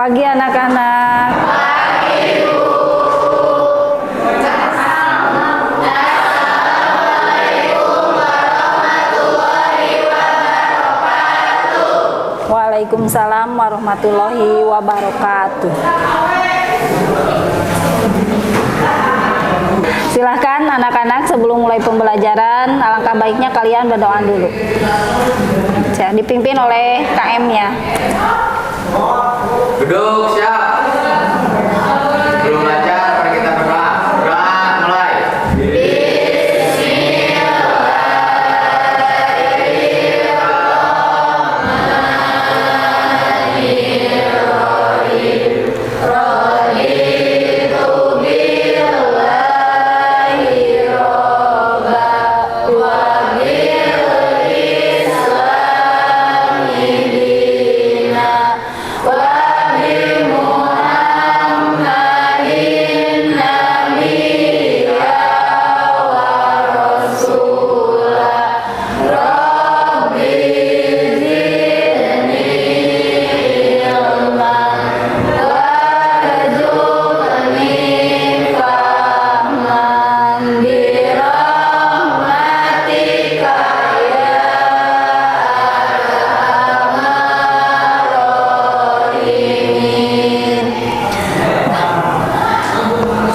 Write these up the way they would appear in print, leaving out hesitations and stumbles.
pagi anak-anak. Waalaikumsalam warahmatullahi wabarakatuh. Silahkan anak-anak sebelum mulai pembelajaran, alangkah baiknya kalian berdoa dulu. Dipimpin oleh KM-nya. Duduk, siap. Belum belajar, mari kita berdoa. Doa mulai.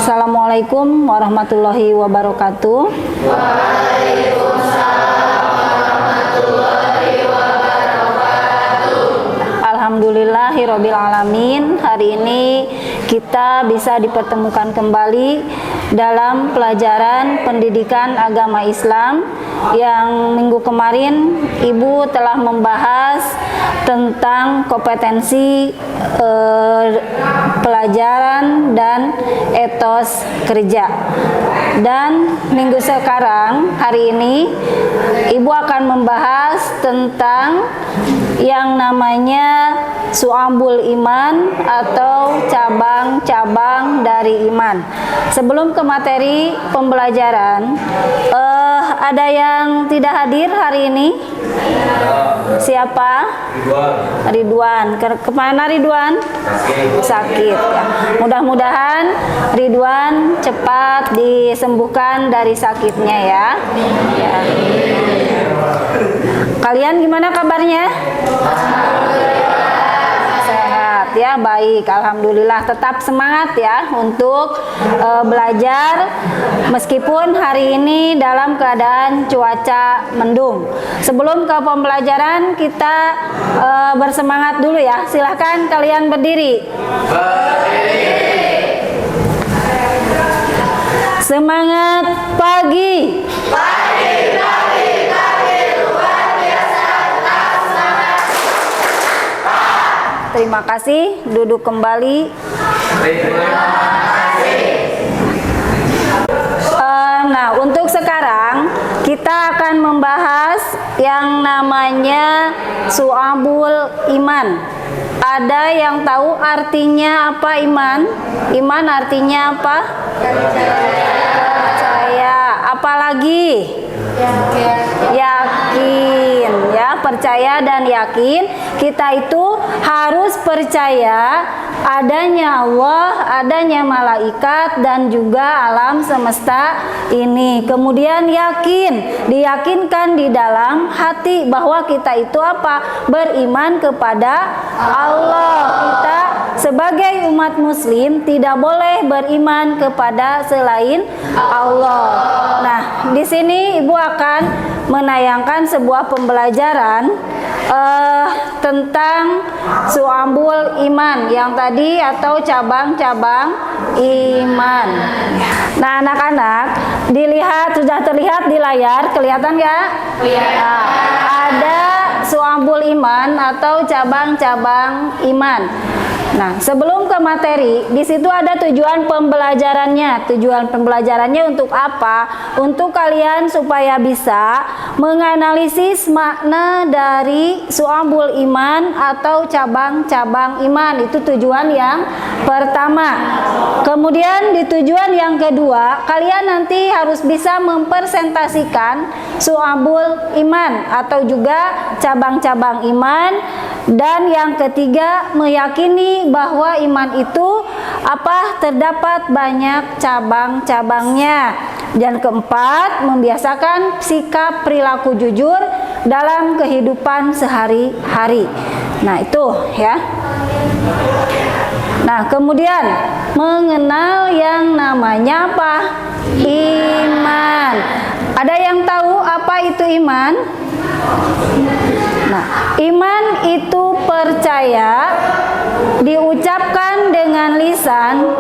Assalamualaikum warahmatullahi wabarakatuh. Alhamdulillahirabbil alamin. Hari ini kita bisa dipertemukan kembali dalam pelajaran pendidikan agama Islam yang minggu kemarin Ibu telah membahas tentang kompetensi pelajaran dan etos kerja. Dan minggu sekarang, hari ini Ibu akan membahas tentang yang namanya Syu'abul Iman atau cabang-cabang dari iman. Sebelum ke materi pembelajaran, ada yang tidak hadir hari ini? Siapa? Ridwan. Kemana Ridwan? Sakit ya. Mudah-mudahan Ridwan cepat disembuhkan dari sakitnya ya. Kalian gimana kabarnya? Sehat ya, baik, alhamdulillah. Tetap semangat ya untuk belajar meskipun hari ini dalam keadaan cuaca mendung. Sebelum ke pembelajaran kita bersemangat dulu ya. Silahkan kalian berdiri. Semangat pagi. Terima kasih, duduk kembali. Nah, untuk sekarang kita akan membahas yang namanya Syu'abul Iman. Ada yang tahu artinya apa iman? Iman artinya apa? Percaya. Apalagi? Yakin ya, percaya dan yakin. Kita itu harus percaya adanya Allah, adanya malaikat dan juga alam semesta ini. Kemudian yakin, diyakinkan di dalam hati bahwa kita itu apa? Beriman kepada Allah. Kita sebagai umat muslim tidak boleh beriman kepada selain Allah. Nah, di sini Ibu akan menayangkan sebuah pembelajaran tentang Syu'abul Iman yang tadi atau cabang-cabang iman. Nah, anak-anak, dilihat, sudah terlihat di layar, kelihatan nggak? Nah, ada Syu'abul Iman atau cabang-cabang iman. Nah, sebelum ke materi, di situ ada tujuan pembelajarannya. Tujuan pembelajarannya untuk apa? Untuk kalian supaya bisa menganalisis makna dari syu'abul iman atau cabang-cabang iman. Itu tujuan yang pertama. Kemudian di tujuan yang kedua, kalian nanti harus bisa mempresentasikan syu'abul iman atau juga cabang-cabang iman. Dan yang ketiga, meyakini bahwa iman itu terdapat banyak cabang-cabangnya. Dan keempat, membiasakan sikap perilaku jujur dalam kehidupan sehari-hari. Nah, itu ya. Nah, kemudian mengenal yang namanya apa? Iman. Ada yang tahu apa itu iman? Nah, iman itu percaya, diucapkan dengan lisan,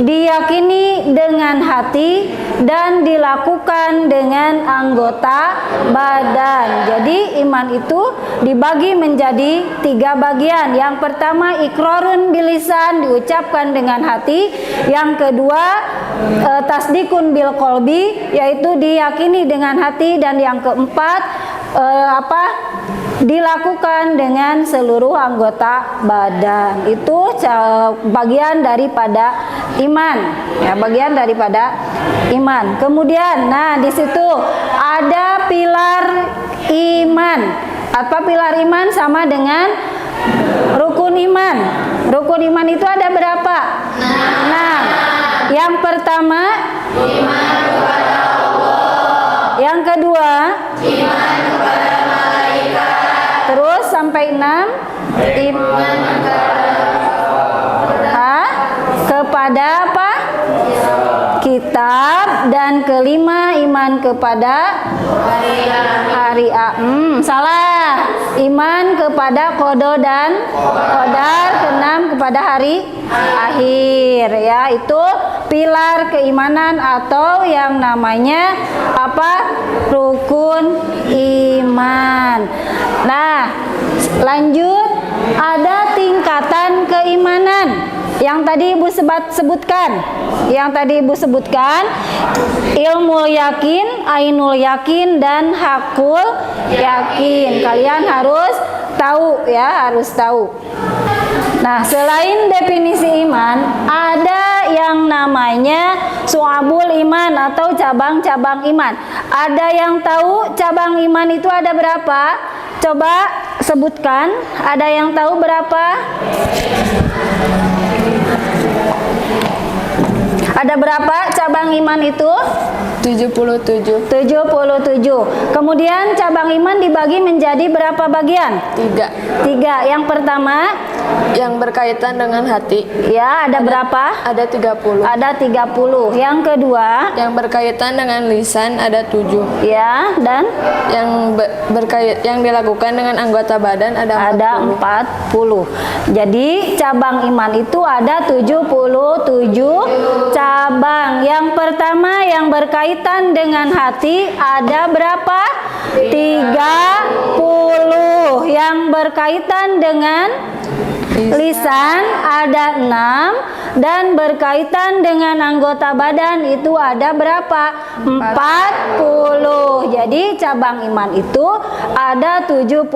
diyakini dengan hati, dan dilakukan dengan anggota badan. Jadi iman itu dibagi menjadi 3 bagian. Yang pertama iqrarun bilisan, diucapkan dengan hati. Yang kedua tasdikun bil qalbi, yaitu diyakini dengan hati. Dan yang keempat dilakukan dengan seluruh anggota badan. Itu bagian daripada iman, ya, bagian daripada iman. Kemudian, nah di situ ada pilar iman. Apa pilar iman? Sama dengan rukun iman. Rukun iman itu ada berapa? 6. Yang pertama, iman kepada Allah. Yang kedua, iman kepada malaikat. Terus sampai 6, iman kepada apa? Kitab. Dan kelima, iman kepada hari akhir. Salah. Iman kepada qada dan qadar. Keenam kepada hari akhir, ya. Itu pilar keimanan atau yang namanya rukun iman. Nah, lanjut, ada tingkatan keimanan yang tadi Ibu sebutkan. Yang tadi Ibu sebutkan, ilmu yakin, ainul yakin, dan hakul yakin. Kalian harus tahu, ya, harus tahu. Nah, selain definisi iman, ada yang namanya syu'abul iman atau cabang-cabang iman. Ada yang tahu cabang iman itu ada berapa? Coba sebutkan. Ada yang tahu berapa? Ada berapa cabang iman itu? 77. 77. Kemudian cabang iman dibagi menjadi berapa bagian? 3. Yang pertama, yang berkaitan dengan hati. Ya, ada berapa? Ada 30. Ada 30. Yang kedua, yang berkaitan dengan lisan ada 7. Ya, dan yang dilakukan dengan anggota badan ada 40. Jadi cabang iman itu ada 77 cabang. Yang pertama yang berkaitan dengan hati ada berapa? 30. Yang berkaitan dengan lisan ada 6. Dan berkaitan dengan anggota badan itu ada berapa? 40. Jadi cabang iman itu ada 77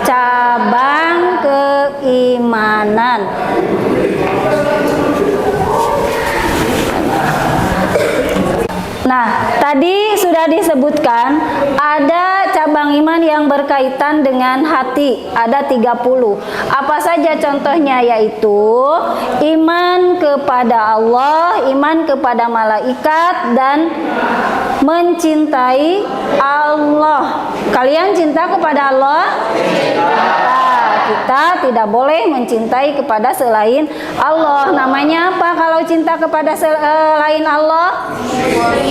cabang keimanan. Nah, tadi sudah disebutkan ada cabang iman yang berkaitan dengan hati, ada 30. Apa saja contohnya? Yaitu iman kepada Allah, iman kepada malaikat, dan mencintai Allah. Kalian cinta kepada Allah? Kita tidak boleh mencintai kepada selain Allah. Namanya apa kalau cinta kepada selain Allah?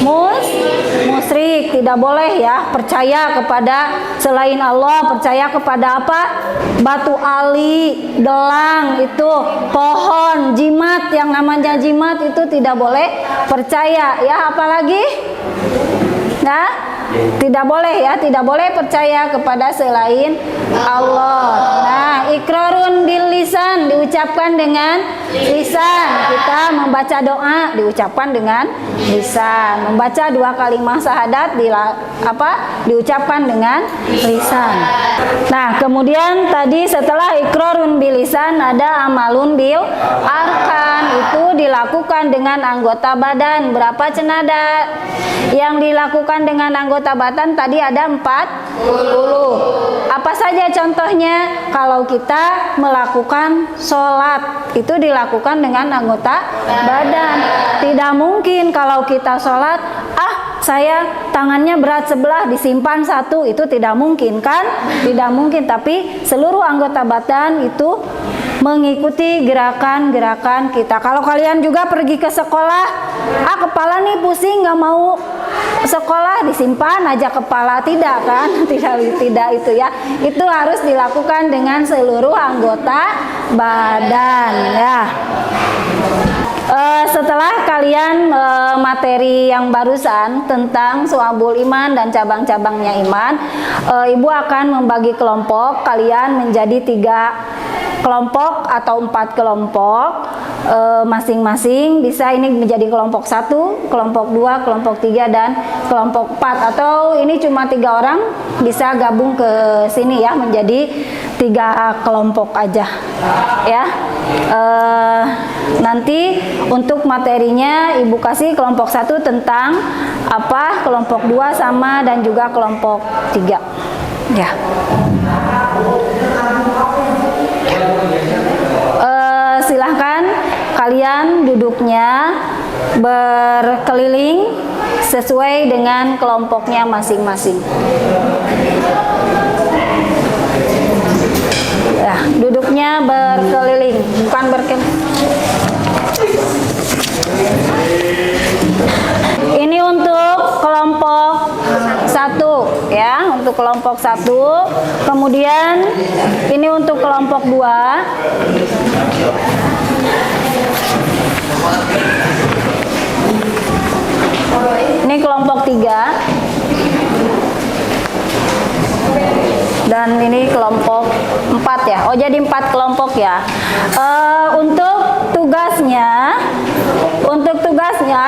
Musyrik. Tidak boleh, ya, percaya kepada selain Allah. Percaya kepada apa? Batu ali, gelang, itu pohon, jimat. Yang namanya jimat itu tidak boleh percaya, ya. Apalagi? Nah, tidak boleh, ya, tidak boleh percaya kepada selain Allah. Nah, iqrarun bil lisan, diucapkan dengan lisan. Kita membaca doa diucapkan dengan lisan. Membaca 2 kalimat syahadat diucapkan dengan lisan. Nah, kemudian tadi setelah iqrarun bil lisan ada amalun bil arkan, itu dilakukan dengan anggota badan. Berapa cenada yang dilakukan dengan anggota badan tadi? Ada 40. Apa saja contohnya? Kalau kita melakukan sholat, itu dilakukan dengan anggota badan. Tidak mungkin kalau kita sholat, saya tangannya berat sebelah disimpan satu, itu tidak mungkin kan? Tidak mungkin, tapi seluruh anggota badan itu mengikuti gerakan-gerakan kita. Kalau kalian juga pergi ke sekolah, kepala nih pusing, nggak mau sekolah, disimpan aja kepala, tidak kan? Tidak itu ya. Itu harus dilakukan dengan seluruh anggota badan ya. Setelah kalian materi yang barusan tentang Syu'abul Iman dan cabang-cabangnya iman, Ibu akan membagi kelompok kalian menjadi 3 kelompok atau 4 kelompok masing-masing. Bisa ini menjadi kelompok 1, kelompok 2, kelompok 3, dan kelompok 4. Atau ini cuma 3 orang, bisa gabung ke sini ya, menjadi 3 kelompok aja ya. Nanti untuk materinya Ibu kasih kelompok 1 tentang apa, kelompok 2 sama, dan juga kelompok 3 ya. Silahkan kalian duduknya berkeliling sesuai dengan kelompoknya masing-masing. Ya, duduknya berkeliling, bukan berkeliling. Ini untuk kelompok 1 ya, untuk kelompok 1. Kemudian ini untuk kelompok 2. Ini kelompok 3. Dan ini kelompok 4 ya. Oh, jadi 4 kelompok ya. Untuk tugasnya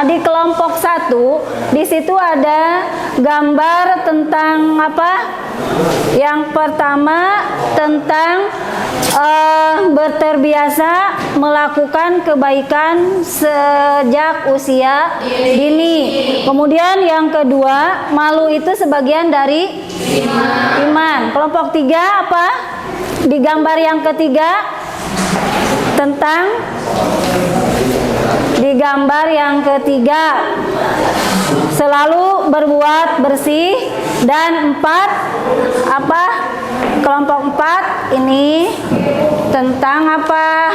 di kelompok 1, di situ ada gambar tentang apa? Yang pertama tentang berterbiasa melakukan kebaikan sejak usia dini. Kemudian yang kedua, malu itu sebagian dari iman. Kelompok 3 apa? Di gambar yang ketiga tentang, di gambar yang ketiga selalu berbuat bersih. Dan 4 apa? Kelompok 4 ini tentang apa?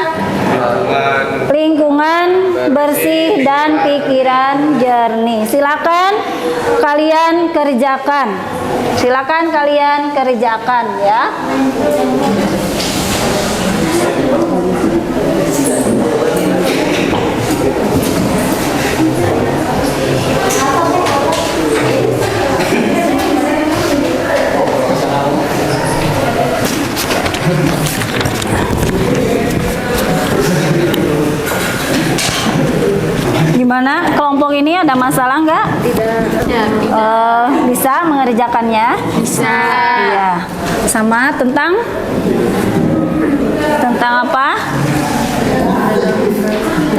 Lingkungan bersih dan pikiran jernih. Silakan kalian kerjakan. Silakan kalian kerjakan ya. Gimana kelompok ini, ada masalah nggak? Tidak. Bisa mengerjakannya? Bisa. Iya. Sama tentang apa?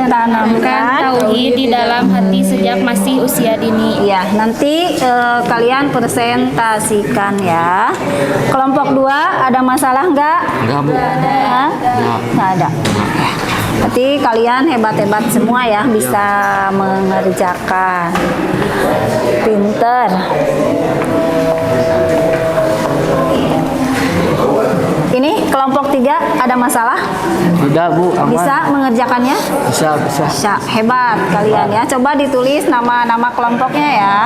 Tanamkan tauhid di dalam hati sejak masih usia dini. Iya, nanti kalian presentasikan ya. Kelompok 2 ada masalah nggak? Enggak, Bu. Nggak ada. Berarti kalian hebat-hebat semua ya, bisa mengerjakan. Pinter. Ini kelompok 3 ada masalah? Udah, Bu, aman. Bisa mengerjakannya? Bisa. Hebat kalian ya. Coba ditulis nama-nama kelompoknya ya.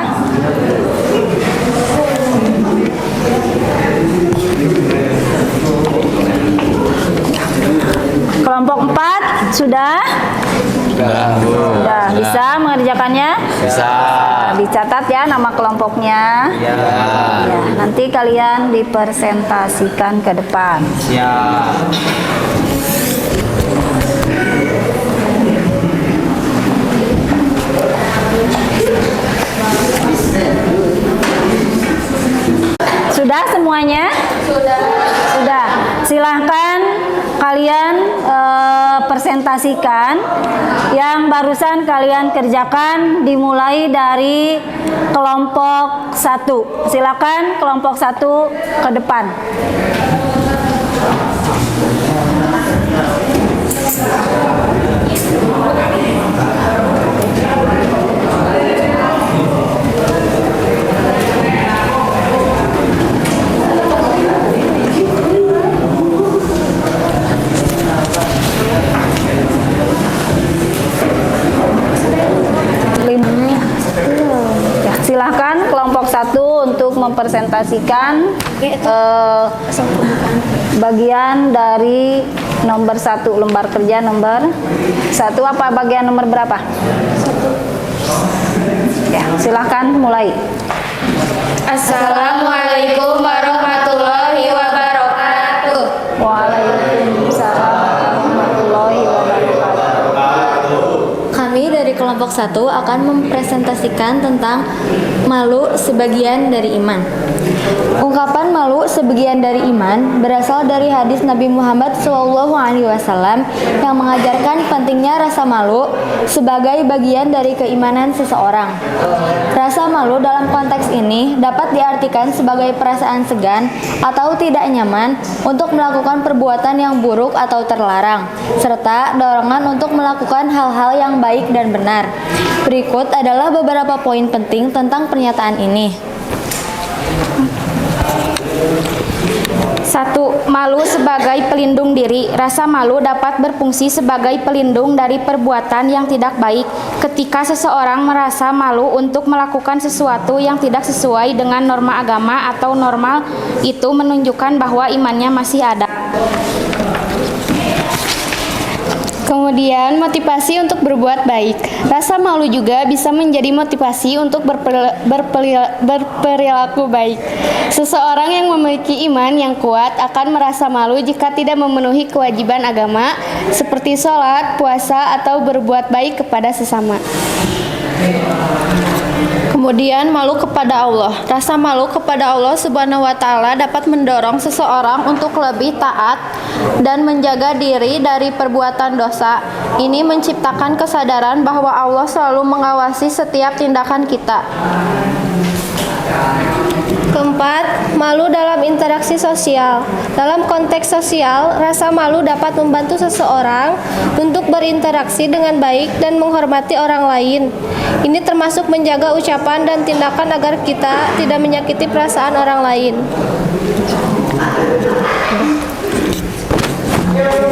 Kelompok 4 sudah? Sudah, Bu. Sudah. Bisa mengerjakannya? Bisa. Dicatat dicatat ya nama kelompoknya. Ya. Ya, nanti kalian dipresentasikan ke depan. Siap. Sudah semuanya? Sudah. Silahkan kalian presentasikan yang barusan kalian kerjakan dimulai dari kelompok 1. Silakan kelompok 1 ke depan. Ya, silahkan kelompok 1 untuk mempresentasikan bagian dari nomor 1 lembar kerja nomor 1. Apa bagian nomor berapa? 1. Ya, silahkan mulai. Assalamualaikum warahmatullahi wabarakatuh. Waalaikumsalam warahmatullahi wabarakatuh. Kami dari kelompok 1 akan mempresentasikan tentang malu sebagian dari iman. Ungkapan malu sebagian dari iman berasal dari hadis Nabi Muhammad SAW yang mengajarkan pentingnya rasa malu sebagai bagian dari keimanan seseorang. Rasa malu dalam konteks ini dapat diartikan sebagai perasaan segan atau tidak nyaman untuk melakukan perbuatan yang buruk atau terlarang, serta dorongan untuk melakukan hal-hal yang baik dan benar. Berikut adalah beberapa poin penting tentang pernyataan ini. 1. Malu sebagai pelindung diri. Rasa malu dapat berfungsi sebagai pelindung dari perbuatan yang tidak baik. Ketika seseorang merasa malu untuk melakukan sesuatu yang tidak sesuai dengan norma agama atau normal, itu menunjukkan bahwa imannya masih ada. Kemudian motivasi untuk berbuat baik. Rasa malu juga bisa menjadi motivasi untuk berperilaku baik. Seseorang yang memiliki iman yang kuat akan merasa malu jika tidak memenuhi kewajiban agama seperti sholat, puasa, atau berbuat baik kepada sesama. Kemudian malu kepada Allah. Rasa malu kepada Allah Subhanahu wa taala dapat mendorong seseorang untuk lebih taat dan menjaga diri dari perbuatan dosa. Ini menciptakan kesadaran bahwa Allah selalu mengawasi setiap tindakan kita. Keempat, malu dalam interaksi sosial. Dalam konteks sosial, rasa malu dapat membantu seseorang untuk berinteraksi dengan baik dan menghormati orang lain. Ini termasuk menjaga ucapan dan tindakan agar kita tidak menyakiti perasaan orang lain.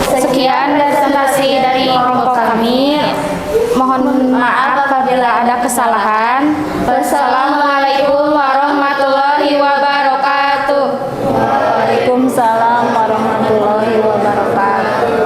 Sekian presentasi dari kelompok kami. Mohon maaf apabila ada kesalahan. Wassalamualaikum warahmatullahi wabarakatuh. Waalaikumsalam warahmatullahi wabarakatuh.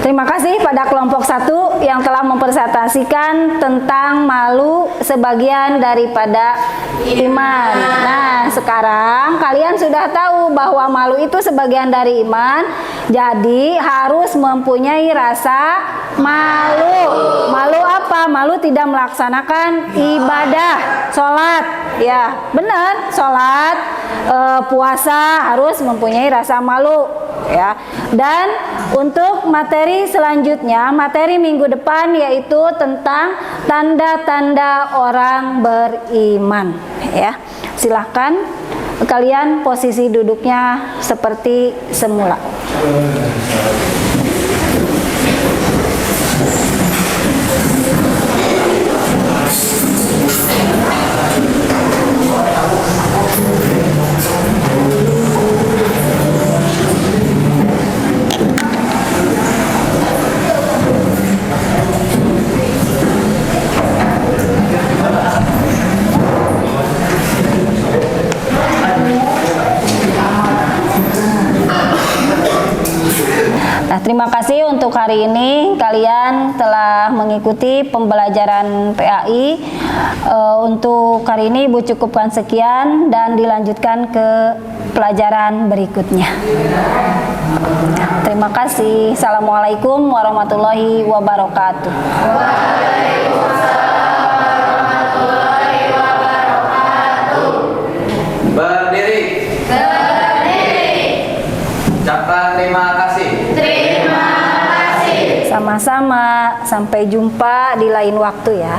Terima kasih pada kelompok 1 yang telah mempresentasikan tentang malu sebagian daripada iman. Nah, sekarang kalian sudah tahu bahwa malu itu sebagian dari iman, jadi harus mempunyai rasa malu. Malu apa? Malu tidak melaksanakan ibadah, sholat. Ya, benar, sholat, puasa harus mempunyai rasa malu. Ya, dan untuk materi selanjutnya, materi minggu depan yaitu tentang tanda-tanda orang beriman. Ya, silahkan kalian posisi duduknya seperti semula. Terima kasih untuk hari ini kalian telah mengikuti pembelajaran PAI. Untuk hari ini Ibu cukupkan sekian dan dilanjutkan ke pelajaran berikutnya. Terima kasih. Assalamualaikum warahmatullahi wabarakatuh. Berdiri. Ucapkan terima kasih. Sama-sama. Sampai jumpa di lain waktu ya.